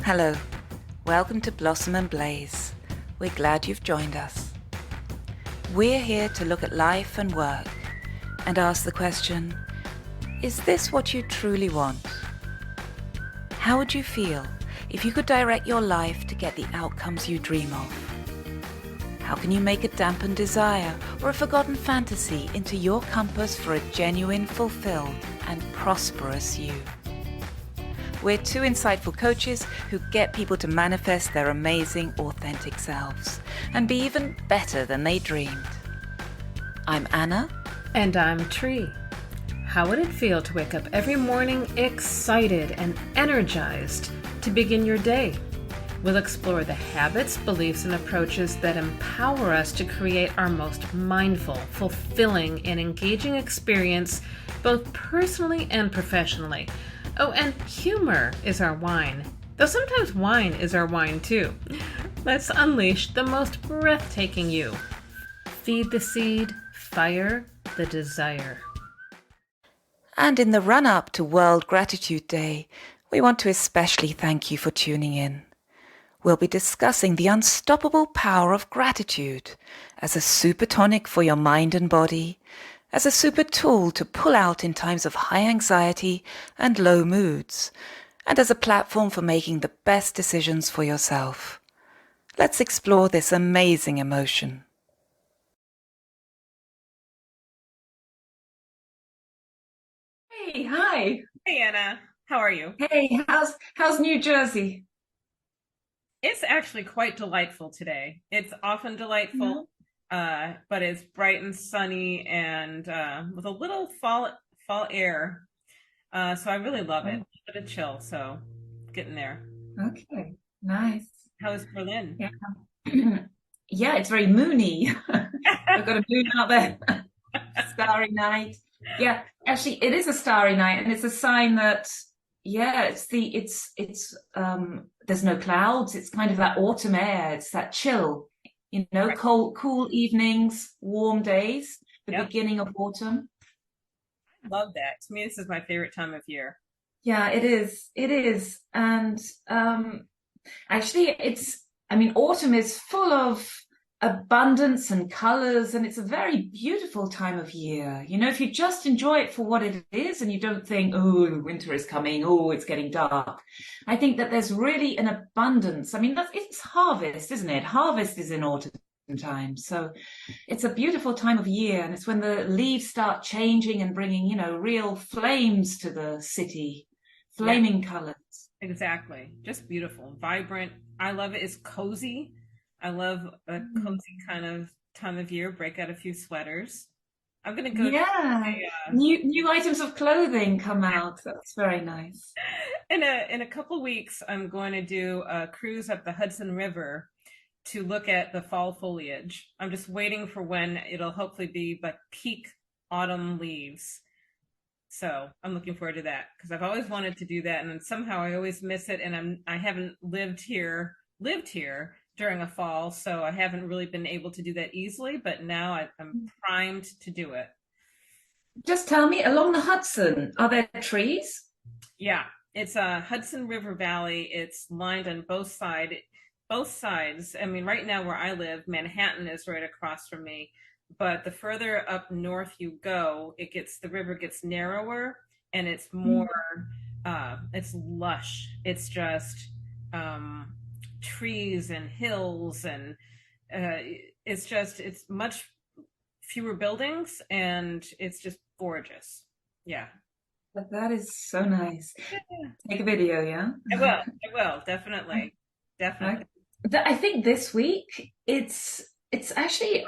Hello, welcome to Blossom and Blaze. We're glad you've joined us. We're here to look at life and work and ask the question, is this what you truly want? How would you feel if you could direct your life to get the outcomes you dream of? How can you make a dampened desire or a forgotten fantasy into your compass for a genuine, fulfilled, and prosperous you? We're two insightful coaches who get people to manifest their amazing, authentic selves and be even better than they dreamed. I'm Anna. And I'm Tree. How would it feel to wake up every morning excited and energized to begin your day? We'll explore the habits, beliefs, and approaches that empower us to create our most mindful, fulfilling, and engaging experience, both personally and professionally. Oh, and humor is our wine, though sometimes wine is our wine too. Let's unleash the most breathtaking you. Feed the seed, fire the desire. And in the run-up to World Gratitude Day, we want to especially thank you for tuning in. We'll be discussing the unstoppable power of gratitude as a super tonic for your mind and body, as a super tool to pull out in times of high anxiety and low moods, and as a platform for making the best decisions for yourself. Let's explore this amazing emotion. Hey, hi. Hey Anna, how are you? Hey, how's New Jersey? It's actually quite delightful today. It's often delightful, but it's bright and sunny and with a little fall air. So I really love it. A bit of chill, so getting there. Okay, nice. How is Berlin? Yeah. Yeah, it's very moony. We've got a moon out there. Starry night. Yeah, actually it is a starry night and it's a sign that there's no clouds. It's kind of that autumn air. It's that chill, Right. cool evenings, warm days, the Yep, beginning of autumn. love that. To me, this is my favorite time of year. Yeah, it is. It is. And actually, autumn is full of abundance and colors, and it's a very beautiful time of year. If you just enjoy it for what it is and you don't think, oh, winter is coming, oh, it's getting dark. I think that there's really an abundance. It's harvest, isn't it? Harvest is in autumn time. So it's a beautiful time of year, and it's when the leaves start changing and bringing, real flames to the city, Yeah, flaming colors. exactly. Just beautiful, vibrant. I love it. It's cozy. I love a cozy kind of time of year. Break out a few sweaters. I'm gonna go to Yeah. New items of clothing come out. That's very nice. in a couple weeks. I'm going to do a cruise up the Hudson River to look at the fall foliage. I'm just waiting for when it'll hopefully be like peak autumn leaves. So I'm looking forward to that because I've always wanted to do that, and then somehow I always miss it. And I haven't lived here during a fall, so I haven't really been able to do that easily. But now I'm primed to do it. Just tell me, along the Hudson, are there trees? Yeah, it's a Hudson River Valley. It's lined on both sides. I mean, right now where I live, Manhattan is right across from me, but the further up north you go, the river gets narrower and it's more it's lush. It's just um trees and hills and uh it's much fewer buildings and it's just gorgeous. Yeah. But that is so nice. Yeah. Take a video, yeah? I will, definitely. Okay. Definitely. I think this week it's actually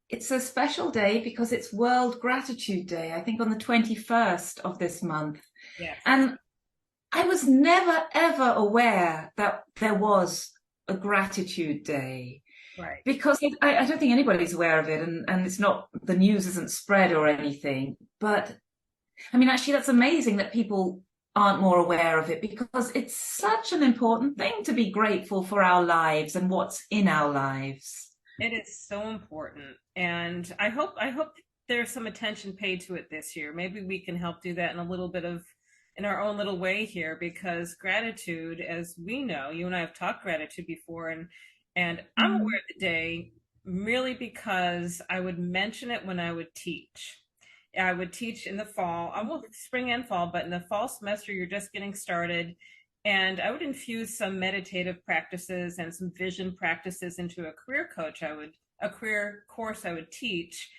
it's a special day because it's World Gratitude Day, I think on the 21st of this month. Yes. And I was never ever aware that there was a gratitude day Right. because I don't think anybody's aware of it, and it's not, the news isn't spread or anything. But actually, that's amazing that people aren't more aware of it because it's such an important thing to be grateful for our lives and what's in our lives. It is so important. And I hope there's some attention paid to it this year. Maybe we can help do that in a little bit of in our own little way here, because gratitude, as we know, you and I have talked gratitude before, and I'm aware Mm. of the day merely because I would mention it when I would teach. I would teach in the fall, well, spring and fall, but in the fall semester, you're just getting started. And I would infuse some meditative practices and some vision practices into a a career course I would teach.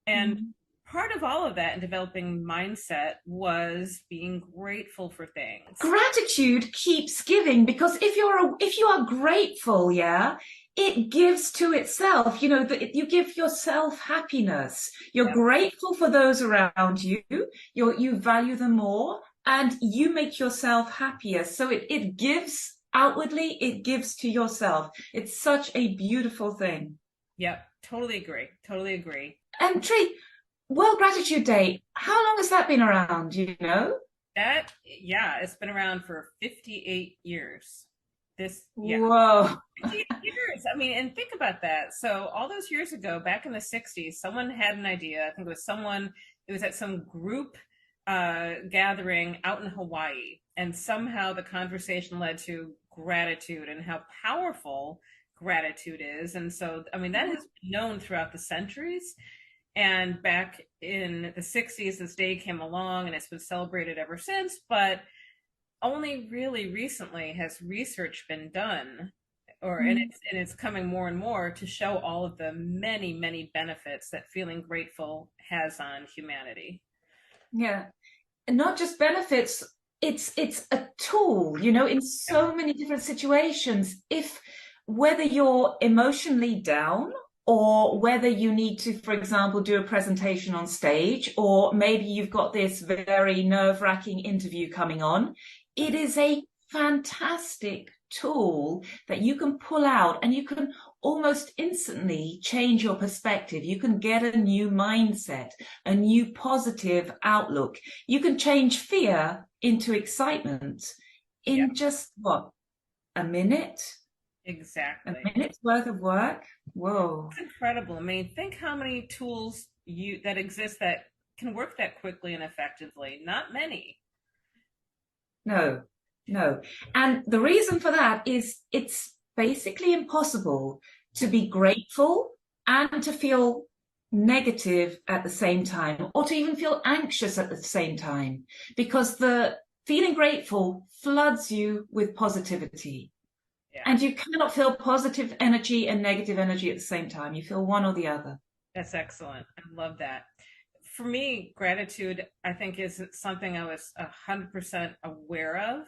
And Mm. part of all of that in developing mindset was being grateful for things. Gratitude keeps giving, because if you are grateful, yeah, it gives to itself. You know that you give yourself happiness. You're Yeah. grateful for those around you. You value them more, and you make yourself happier. So it gives outwardly. It gives to yourself. It's such a beautiful thing. Yep. Totally agree. Totally agree. And Tree, World Gratitude Day. How long has that been around? Do you know? Yeah, it's been around for 58 years. Yeah, Whoa. 58 years. I mean, and think about that. So all those years ago, back in the 60s, someone had an idea. I think it was at some group gathering out in Hawaii. And somehow the conversation led to gratitude and how powerful gratitude is. And so, I mean, that has been known throughout the centuries. And back in the 60s, this day came along and it's been celebrated ever since. But only really recently has research been done, and it's coming more and more to show all of the many benefits that feeling grateful has on humanity. Yeah. And not just benefits, it's a tool, in so many different situations. If whether you're emotionally down, or whether you need to, for example, do a presentation on stage, or maybe you've got this very nerve-wracking interview coming on, it is a fantastic tool that you can pull out, and you can almost instantly change your perspective. You can get a new mindset, a new positive outlook. You can change fear into excitement Yeah, in just what, a minute? A exactly. minute's worth of work? Whoa. It's incredible. I mean, think how many tools you that exist that can work that quickly and effectively. Not many. No, no. And the reason for that is it's basically impossible to be grateful and to feel negative at the same time, or to even feel anxious at the same time, because the feeling grateful floods you with positivity. Yeah. And you cannot feel positive energy and negative energy at the same time. You feel one or the other. That's excellent. I love that. For me, gratitude, I think, is something I was 100% aware of.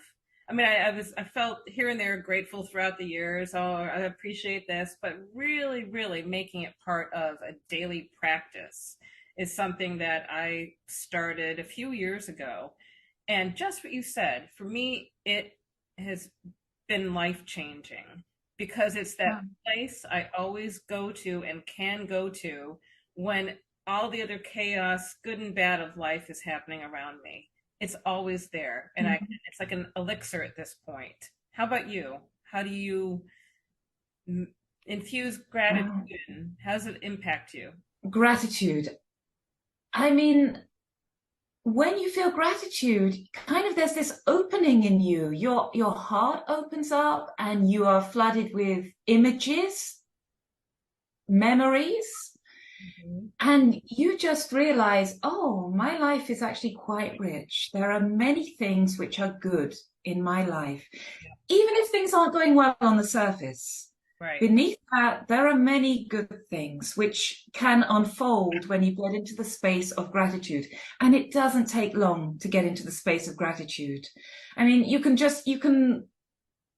I mean, I felt here and there grateful throughout the years. Oh, I appreciate this, but really making it part of a daily practice is something that I started a few years ago. And just what you said, for me, it has been life changing because it's that place I always go to and can go to when all the other chaos, good and bad of life is happening around me. It's always there. And it's like an elixir at this point. How about you? How do you infuse Wow. gratitude? And how does it impact you? Gratitude. I mean, when you feel gratitude, kind of there's this opening in you. Your heart opens up and you are flooded with images, memories, Mhm. and you just realize, oh, my life is actually quite rich. There are many things which are good in my life, even if things aren't going well on the surface. Right. Beneath that, there are many good things which can unfold when you get into the space of gratitude. And it doesn't take long to get into the space of gratitude. I mean,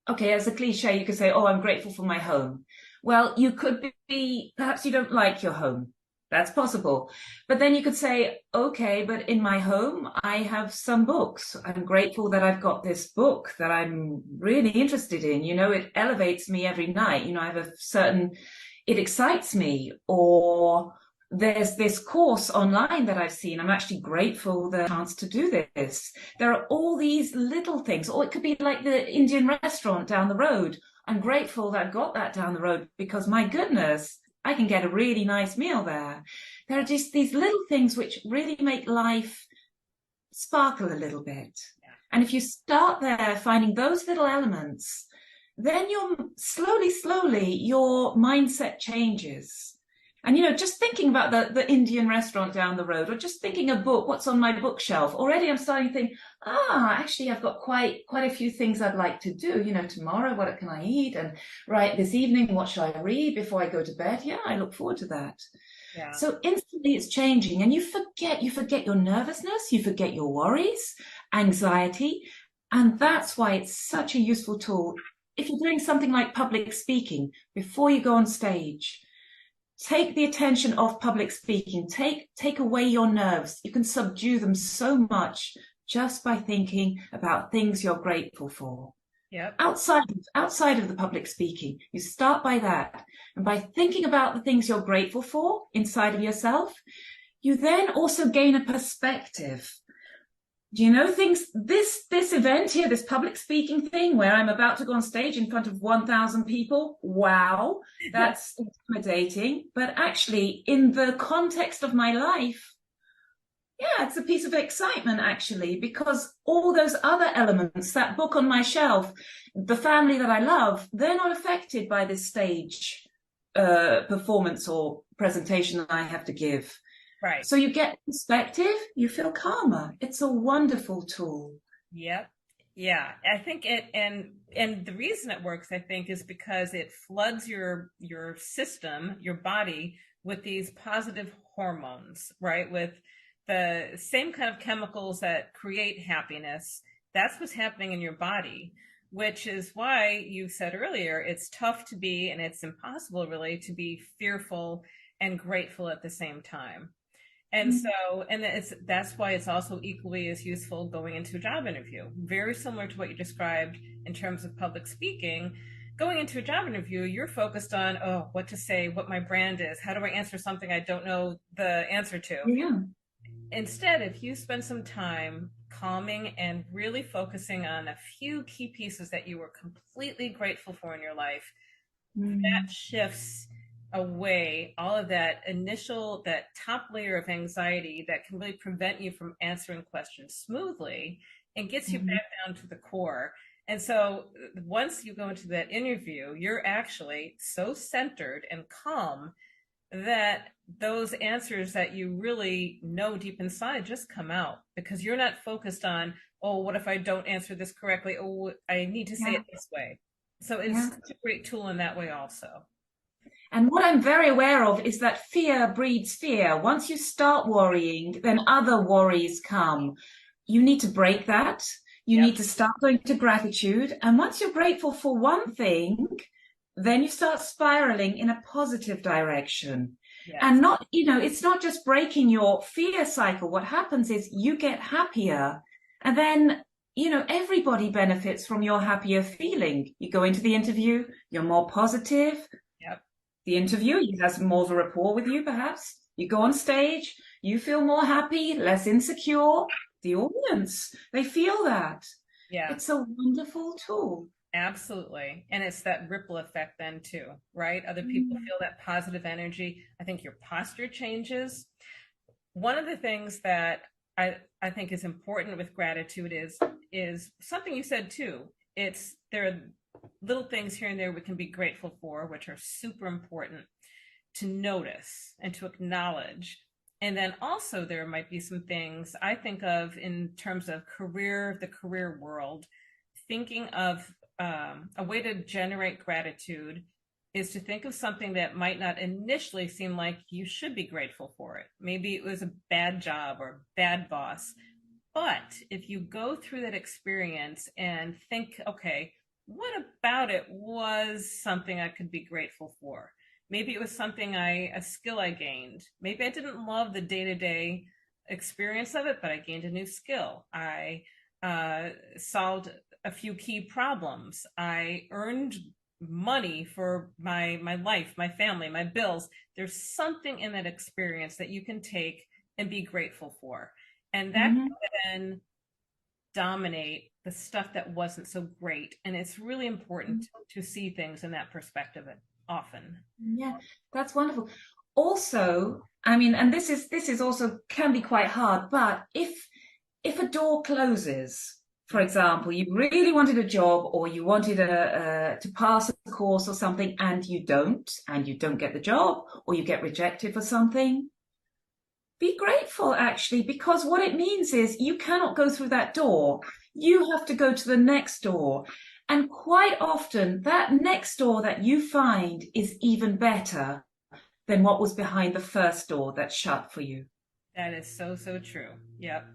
okay, as a cliche, you could say, oh, I'm grateful for my home. Well, you could be, perhaps you don't like your home. That's possible. But then you could say, okay, but in my home, I have some books. I'm grateful that I've got this book that I'm really interested in. It elevates me every night. I have it excites me. Or there's this course online that I've seen. I'm actually grateful the chance to do this. There are all these little things. Or it could be like the Indian restaurant down the road. I'm grateful that I've got that down the road because, my goodness, I can get a really nice meal there. There are just these little things which really make life sparkle a little bit. And if you start there, finding those little elements, then you're slowly, your mindset changes. And, just thinking about the Indian restaurant down the road, or just thinking a book, what's on my bookshelf, already I'm starting to think, actually, I've got quite a few things I'd like to do. Tomorrow, what can I eat? And right, this evening, what shall I read before I go to bed? Yeah, I look forward to that. Yeah. So instantly it's changing, and you forget your nervousness, you forget your worries, anxiety. And that's why it's such a useful tool. If you're doing something like public speaking, before you go on stage, take the attention off public speaking, take away your nerves. You can subdue them so much just by thinking about things you're grateful for. Yep. Outside of the public speaking, you start by that. And by thinking about the things you're grateful for inside of yourself, you then also gain a perspective. Things, this event here, this public speaking thing where I'm about to go on stage in front of 1,000 people. Wow, that's intimidating. But actually, in the context of my life, yeah, it's a piece of excitement, actually, because all those other elements, that book on my shelf, the family that I love, they're not affected by this stage performance or presentation that I have to give. Right. So you get perspective, you feel calmer. It's a wonderful tool. Yep. Yeah. I think and the reason it works, I think, is because it floods your system, your body, with these positive hormones, right? With the same kind of chemicals that create happiness. That's what's happening in your body, which is why you said earlier, it's tough to be, and it's impossible really, to be fearful and grateful at the same time. And so, and that's why it's also equally as useful going into a job interview. Very similar to what you described in terms of public speaking. Going into a job interview, you're focused on, what to say, what my brand is, how do I answer something I don't know the answer to? Yeah. Instead, if you spend some time calming and really focusing on a few key pieces that you were completely grateful for in your life, that shifts away all of that top layer of anxiety that can really prevent you from answering questions smoothly and gets you back down to the core. And so once you go into that interview, you're actually so centered and calm that those answers that you really know deep inside just come out, because you're not focused on, what if I don't answer this correctly? I need to say it this way. So it's such a great tool in that way also. And what I'm very aware of is that fear breeds fear. Once you start worrying, then other worries come. You need to break that. You need to start going to gratitude. And once you're grateful for one thing, then you start spiraling in a positive direction. Yes. And it's not just breaking your fear cycle. What happens is you get happier, and then, everybody benefits from your happier feeling. You go into the interview, you're more positive. The interviewer has more of a rapport with you, perhaps. You go on stage, you feel more happy, less insecure. The audience, they feel that. Yeah. It's a wonderful tool. Absolutely. And it's that ripple effect then too, right? Other people feel that positive energy. I think your posture changes. One of the things that I think is important with gratitude is something you said too. There are little things here and there we can be grateful for, which are super important to notice and to acknowledge. And then also there might be some things I think of in terms of the career world, thinking of a way to generate gratitude is to think of something that might not initially seem like you should be grateful for it. Maybe it was a bad job or a bad boss. But if you go through that experience and think, okay, what about it was something I could be grateful for? Maybe it was a skill I gained. Maybe I didn't love the day-to-day experience of it, but I gained a new skill. I solved a few key problems. I earned money for my life, my family, my bills. There's something in that experience that you can take and be grateful for. And that can then dominate the stuff that wasn't so great. And it's really important to see things in that perspective often. Yeah, that's wonderful. Also, and this is also can be quite hard, but if a door closes, For example, you really wanted a job or you wanted to pass a course or something and you don't get the job or you get rejected for something. Be grateful, actually, because what it means is you cannot go through that door. You have to go to the next door. And quite often, that next door that you find is even better than what was behind the first door that's shut for you. That is so, so true. Yep.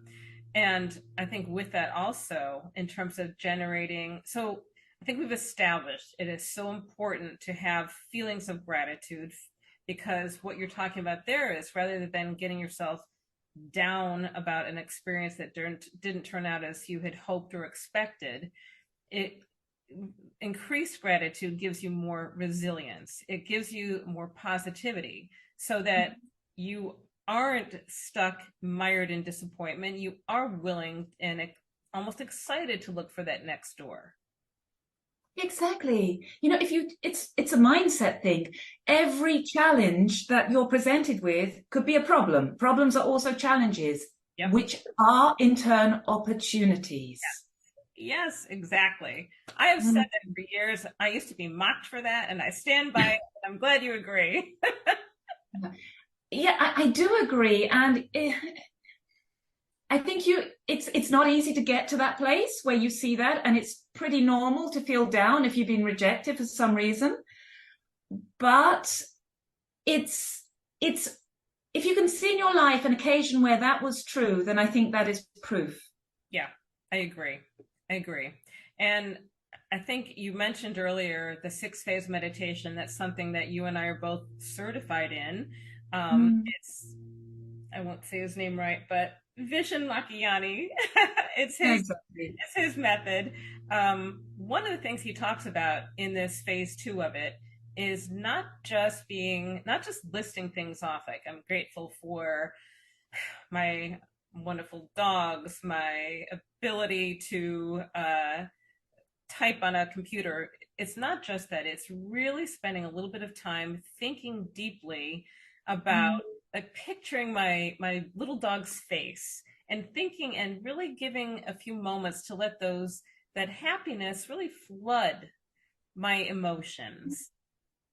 And I think with that also, in terms of generating, so I think we've established it is so important to have feelings of gratitude, because what you're talking about there is, rather than getting yourself down about an experience that didn't turn out as you had hoped or expected, it increased gratitude gives you more resilience. It gives you more positivity so that you aren't stuck mired in disappointment. You are willing and almost excited to look for that next door. Exactly. It's a mindset thing. Every challenge that you're presented with could be a problem. Problems are also challenges, Yep. which are in turn opportunities. Yes, exactly. I have said that for years. I used to be mocked for that, and I stand by it. I'm glad you agree. Yeah, I do agree. And I think it's not easy to get to that place where you see that, and it's pretty normal to feel down if you've been rejected for some reason. But it's if you can see in your life an occasion where that was true, then I think that is proof. Yeah, I agree. I agree. And I think you mentioned earlier the 6 phase meditation. That's something that you and I are both certified in. It's, I won't say his name right, but Vishen Lakhiani. It's his, Exactly. it's his method. One of the things he talks about in this phase 2 of it is not just listing things off. Like, I'm grateful for my wonderful dogs, my ability to type on a computer. It's not just that. It's really spending a little bit of time thinking deeply about like picturing my little dog's face and thinking and really giving a few moments to let that happiness really flood my emotions.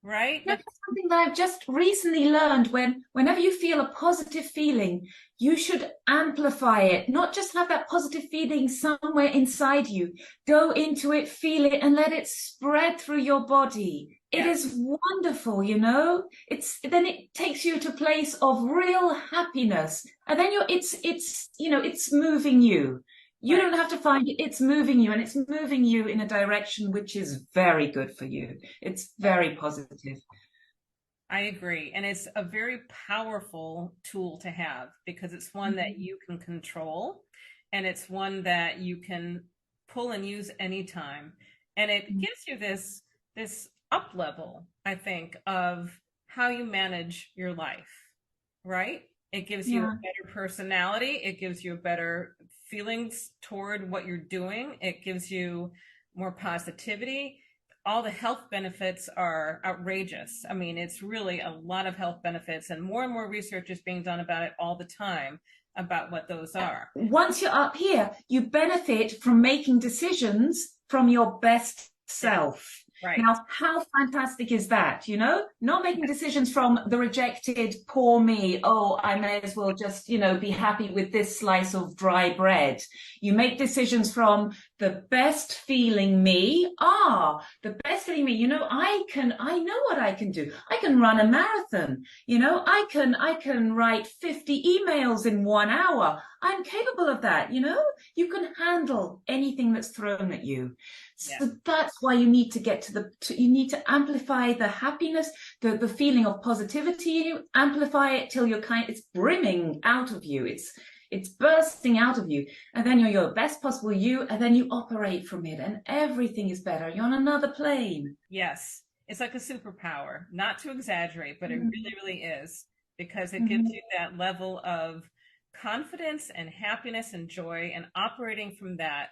Right? That's something that I've just recently learned. Whenever you feel a positive feeling, you should amplify it, not just have that positive feeling somewhere inside you. Go into it, feel it, and let it spread through your body. It is wonderful, then it takes you to a place of real happiness. And then it's moving you. You don't have to find it. It's moving you, and it's moving you in a direction which is very good for you. It's very positive. I agree. And it's a very powerful tool to have, because it's one that you can control, and it's one that you can pull and use anytime. And it gives you this up level, I think, of how you manage your life, right? It gives you a better personality. It gives you a better feelings toward what you're doing. It gives you more positivity. All the health benefits are outrageous. I mean, it's really a lot of health benefits, and more research is being done about it all the time, about what those are. Once you're up here, you benefit from making decisions from your best self. Right. Now, how fantastic is that? Not making decisions from the rejected, poor me. Oh, I may as well just, be happy with this slice of dry bread. You make decisions from the best feeling me. The best feeling me. I know what I can do. I can run a marathon. I can write 50 emails in 1 hour. I'm capable of that. You can handle anything that's thrown at you. So that's why you need to get you need to amplify the happiness, the feeling of positivity. Amplify it till it's brimming out of you. It's bursting out of you, and then you're your best possible you, and then you operate from it, and everything is better. You're on another plane. Yes, it's like a superpower. Not to exaggerate, but it really, really is, because it gives you that level of confidence and happiness and joy, and operating from that,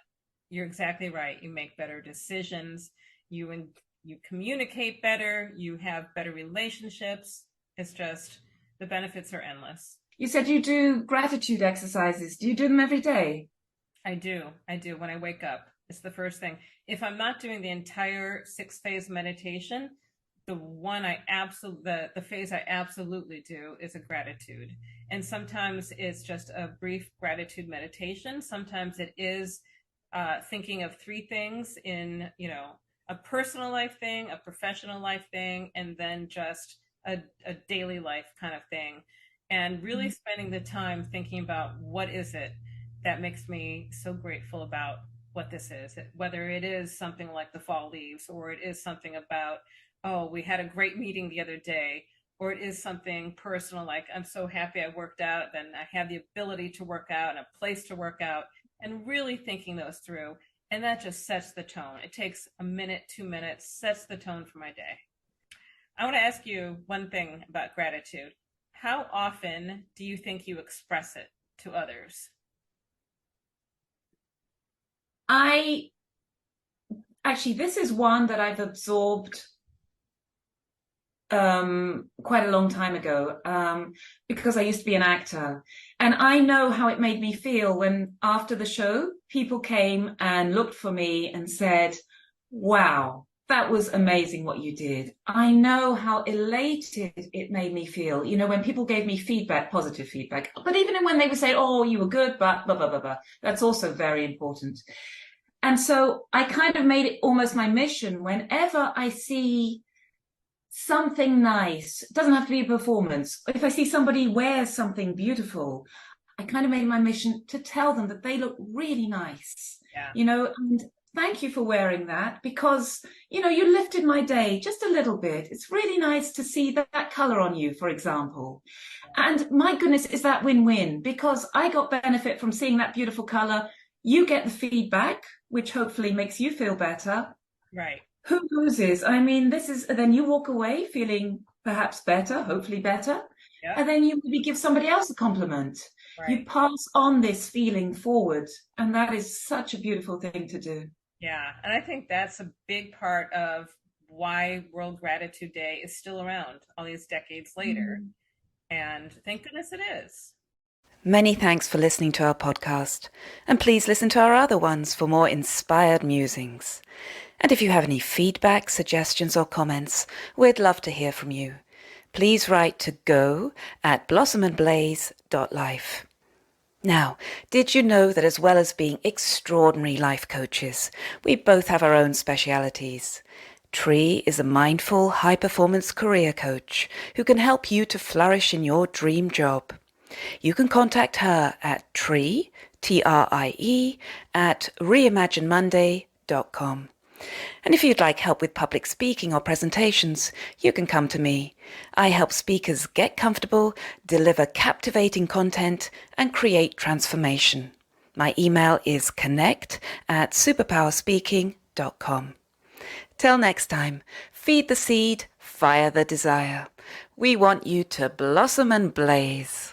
you're exactly right. You make better decisions. You communicate better. You have better relationships. It's just, the benefits are endless. You said you do gratitude exercises. Do you do them every day? I do. I do. When I wake up, it's the first thing. If I'm not doing the entire 6 phase meditation, the phase I absolutely do is a gratitude. And sometimes it's just a brief gratitude meditation. Sometimes it is thinking of three things in, a personal life thing, a professional life thing, and then just a daily life kind of thing. And really spending the time thinking about what is it that makes me so grateful about what this is, whether it is something like the fall leaves, or it is something about, oh, we had a great meeting the other day, or it is something personal like, I'm so happy I worked out, then I have the ability to work out and a place to work out, and really thinking those through. And that just sets the tone. It takes a minute, 2 minutes, sets the tone for my day. I want to ask you one thing about gratitude. How often do you think you express it to others? This is one that I've absorbed quite a long time ago, because I used to be an actor, and I know how it made me feel when after the show people came and looked for me and said, wow, that was amazing what you did. I know how elated it made me feel, when people gave me feedback, positive feedback, but even when they would say, oh, you were good, but blah, blah, blah, blah. That's also very important. And so I kind of made it almost my mission whenever I see something nice. It doesn't have to be a performance. If I see somebody wear something beautiful, I kind of made my mission to tell them that they look really nice. Yeah. And thank you for wearing that, because, you lifted my day just a little bit. It's really nice to see that color on you, for example. And my goodness, is that win-win, because I got benefit from seeing that beautiful color. You get the feedback, which hopefully makes you feel better. Right. Who loses? I mean, then you walk away feeling perhaps better, hopefully better. Yeah. And then you maybe give somebody else a compliment. Right. You pass on this feeling forward. And that is such a beautiful thing to do. Yeah. And I think that's a big part of why World Gratitude Day is still around all these decades later. And thank goodness it is. Many thanks for listening to our podcast, and please listen to our other ones for more inspired musings. And if you have any feedback, suggestions, or comments, we'd love to hear from you. Please write to go@blossomandblaze.life. Now, did you know that as well as being extraordinary life coaches, we both have our own specialities? Tree is a mindful, high-performance career coach who can help you to flourish in your dream job. You can contact her at Tree, Trie, at reimaginemonday.com. And if you'd like help with public speaking or presentations, you can come to me. I help speakers get comfortable, deliver captivating content, and create transformation. My email is connect@superpowerspeaking.com. Till next time, feed the seed, fire the desire. We want you to blossom and blaze.